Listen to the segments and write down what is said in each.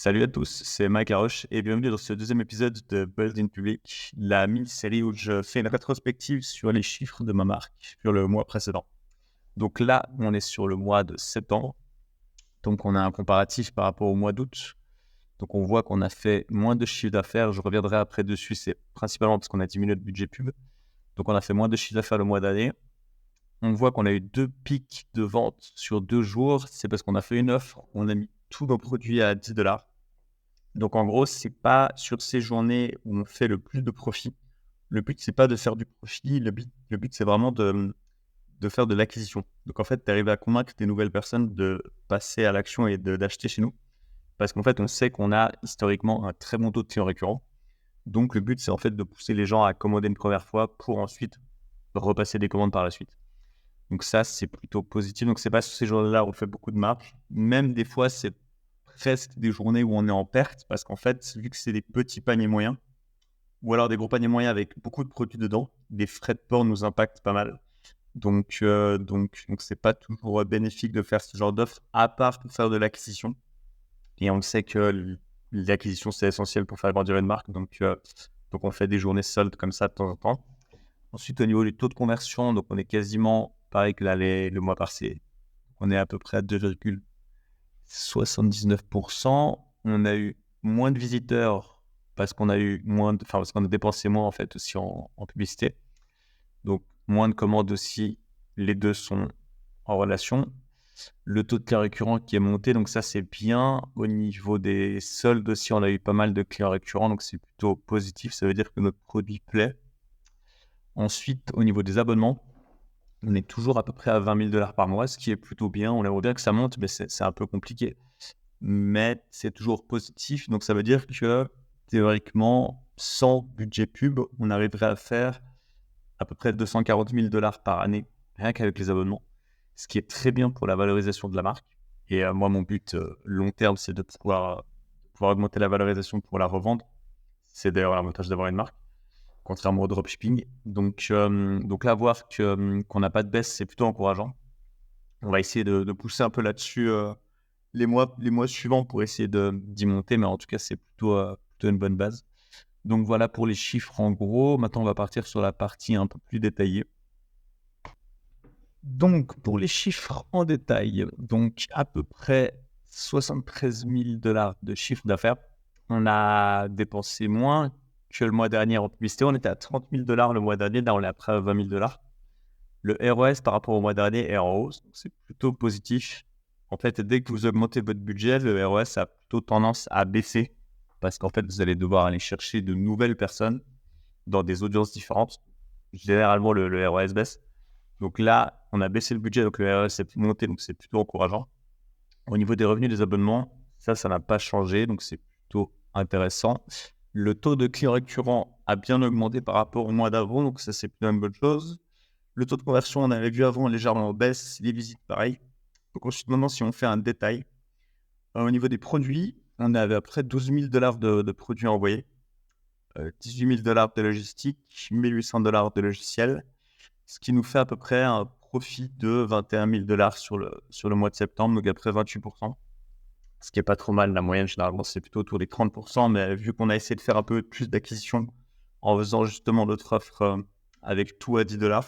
Salut à tous, c'est Mike Laroche et bienvenue dans ce deuxième épisode de Build in Public, la mini-série où je fais une rétrospective sur les chiffres de ma marque sur le mois précédent. Donc là, on est sur le mois de septembre, donc on a un comparatif par rapport au mois d'août. Donc on voit qu'on a fait moins de chiffre d'affaires, je reviendrai après dessus, c'est principalement parce qu'on a diminué le budget pub. Donc on a fait moins de chiffre d'affaires le mois d'année. On voit qu'on a eu 2 pics de vente sur 2 jours, c'est parce qu'on a fait une offre, on a mis tous nos produits à 10 $. Donc, en gros, c'est pas sur ces journées où on fait le plus de profit. Le but, c'est pas de faire du profit. Le but c'est vraiment de faire de l'acquisition. Donc, en fait, d'arriver à convaincre des nouvelles personnes de passer à l'action et d'acheter chez nous. Parce qu'en fait, on sait qu'on a historiquement un très bon taux de clients récurrents. Donc, le but, c'est en fait de pousser les gens à commander une première fois pour ensuite repasser des commandes par la suite. Donc, ça, c'est plutôt positif. Donc, c'est pas sur ces journées-là où on fait beaucoup de marge. Même des fois, c'est presque des journées où on est en perte parce qu'en fait, vu que c'est des petits paniers moyens ou alors des gros paniers moyens avec beaucoup de produits dedans, les frais de port nous impactent pas mal. Donc c'est pas toujours bénéfique de faire ce genre d'offre à part pour faire de l'acquisition. Et on sait que l'acquisition, c'est essentiel pour faire grandir une marque. Donc on fait des journées soldes comme ça de temps en temps. Ensuite, au niveau du taux de conversion, donc on est quasiment pareil que là, le mois passé. On est à peu près à 2,79%. On a eu moins de visiteurs parce qu'on a eu parce qu'on a dépensé moins en fait aussi en publicité. Donc moins de commandes aussi, les deux sont en relation. Le taux de clients récurrents qui est monté, donc ça c'est bien. Au niveau des soldes aussi, on a eu pas mal de clients récurrents, donc c'est plutôt positif. Ça veut dire que notre produit plaît. Ensuite, au niveau des abonnements, on est toujours à peu près à 20 000 $ par mois, ce qui est plutôt bien. On aimerait bien que ça monte, mais c'est un peu compliqué. Mais c'est toujours positif. Donc, ça veut dire que théoriquement, sans budget pub, on arriverait à faire à peu près 240 000 $ par année, rien qu'avec les abonnements, ce qui est très bien pour la valorisation de la marque. Et moi, mon but long terme, c'est de pouvoir augmenter la valorisation pour la revendre. C'est d'ailleurs l'avantage d'avoir une marque, contrairement au dropshipping. Donc là, voir qu'on n'a pas de baisse, c'est plutôt encourageant. On va essayer de pousser un peu là-dessus les mois suivants pour essayer d'y monter, mais en tout cas, c'est plutôt une bonne base. Donc voilà pour les chiffres en gros. Maintenant, on va partir sur la partie un peu plus détaillée. Donc, pour les chiffres en détail, donc à peu près 73 000 $ de chiffre d'affaires. On a dépensé moins que le mois dernier en publicité. On était à 30 000 $ le mois dernier. Là, on est à près à 20 000 $. Le ROS par rapport au mois dernier est en hausse. Donc c'est plutôt positif. En fait, dès que vous augmentez votre budget, le ROS a plutôt tendance à baisser parce qu'en fait, vous allez devoir aller chercher de nouvelles personnes dans des audiences différentes. Généralement, le ROS baisse. Donc là, on a baissé le budget, donc le ROS est monté, donc c'est plutôt encourageant. Au niveau des revenus des abonnements, ça n'a pas changé, donc c'est plutôt intéressant. Le taux de clients récurrents a bien augmenté par rapport au mois d'avant, donc ça, c'est plutôt une bonne chose. Le taux de conversion, on avait vu avant, légèrement en baisse. Les visites, pareil. Donc ensuite, maintenant, si on fait un détail, au niveau des produits, on avait à peu près 12 000 $ de produits envoyés, 18 000 $ de logistique, 1 800 $ de logiciel, ce qui nous fait à peu près un profit de 21 000 $ sur le mois de septembre, donc à peu près 28%, ce qui n'est pas trop mal. La moyenne, généralement, c'est plutôt autour des 30%, mais vu qu'on a essayé de faire un peu plus d'acquisition en faisant justement d'autres offres avec tout à 10 $,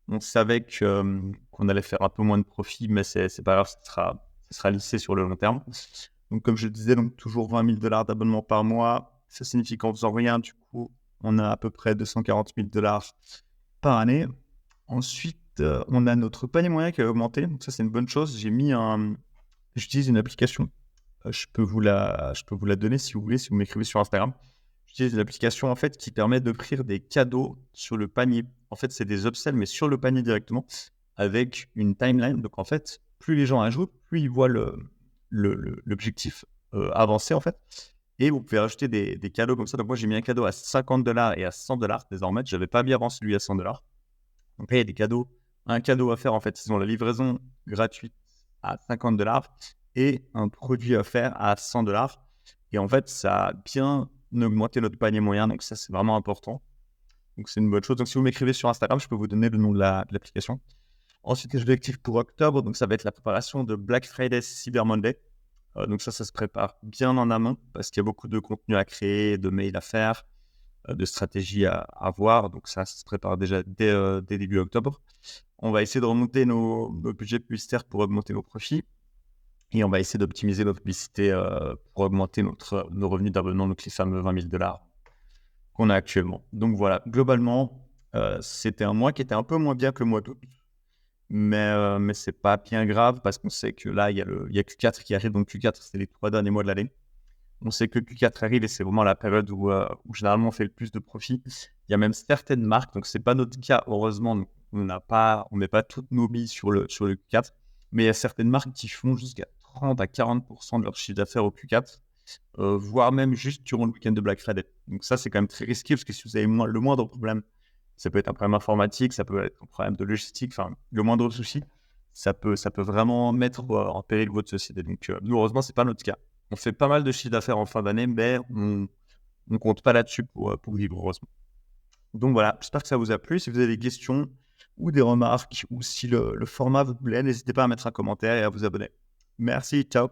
on savait qu'on allait faire un peu moins de profit, mais c'est pas grave, ça sera lissé sur le long terme. Donc, comme je le disais, donc toujours 20 000 $ d'abonnement par mois. Ça signifie qu'en faisant rien, du coup, on a à peu près 240 000 $ par année. Ensuite, on a notre panier moyen qui a augmenté. Donc, ça, c'est une bonne chose. J'utilise une application. Je peux vous la donner si vous voulez, si vous m'écrivez sur Instagram. J'utilise une application en fait qui permet d'offrir des cadeaux sur le panier. En fait, c'est des upsells, mais sur le panier directement, avec une timeline. Donc en fait, plus les gens ajoutent, plus ils voient l'objectif avancer en fait. Et vous pouvez rajouter des cadeaux comme ça. Donc moi, j'ai mis un cadeau à 50 $ et à 100 $ désormais. Je n'avais pas mis avant celui à 100 $. Donc là, il y a des cadeaux. Un cadeau à faire en fait. Ils ont la livraison gratuite à 50 $ et un produit à faire à 100 $. Et en fait, ça a bien augmenté notre panier moyen. Donc ça, c'est vraiment important. Donc c'est une bonne chose. Donc si vous m'écrivez sur Instagram, je peux vous donner le nom de l'application. Ensuite, les objectifs pour octobre, donc ça va être la préparation de Black Friday, Cyber Monday. Donc ça se prépare bien en amont parce qu'il y a beaucoup de contenu à créer, de mails à faire, de stratégies à voir. Donc ça se prépare déjà dès début octobre. On va essayer de remonter nos budgets publicitaires pour augmenter nos profits et on va essayer d'optimiser notre publicité pour augmenter nos revenus d'abonnement, donc les fameux 20 000 $ qu'on a actuellement. Donc voilà, globalement, c'était un mois qui était un peu moins bien que le mois d'août. Mais c'est pas bien grave parce qu'on sait que là, il y a Q4 qui arrive. Donc Q4, c'est les 3 derniers mois de l'année. On sait que Q4 arrive et c'est vraiment la période où généralement on fait le plus de profit. Il y a même certaines marques, donc c'est pas notre cas, heureusement, on met pas toutes nos billes sur le Q4, mais il y a certaines marques qui font jusqu'à 30 à 40% de leur chiffre d'affaires au Q4, voire même juste durant le week-end de Black Friday. Donc ça, c'est quand même très risqué parce que si vous avez le moindre problème, ça peut être un problème informatique, ça peut être un problème de logistique, enfin, le moindre souci, ça peut vraiment mettre en péril votre société. Donc, nous, heureusement, c'est pas notre cas. On fait pas mal de chiffre d'affaires en fin d'année, mais on compte pas là-dessus pour vivre, heureusement. Donc voilà, j'espère que ça vous a plu. Si vous avez des questions ou des remarques, ou si le format vous plaît, n'hésitez pas à mettre un commentaire et à vous abonner. Merci, ciao.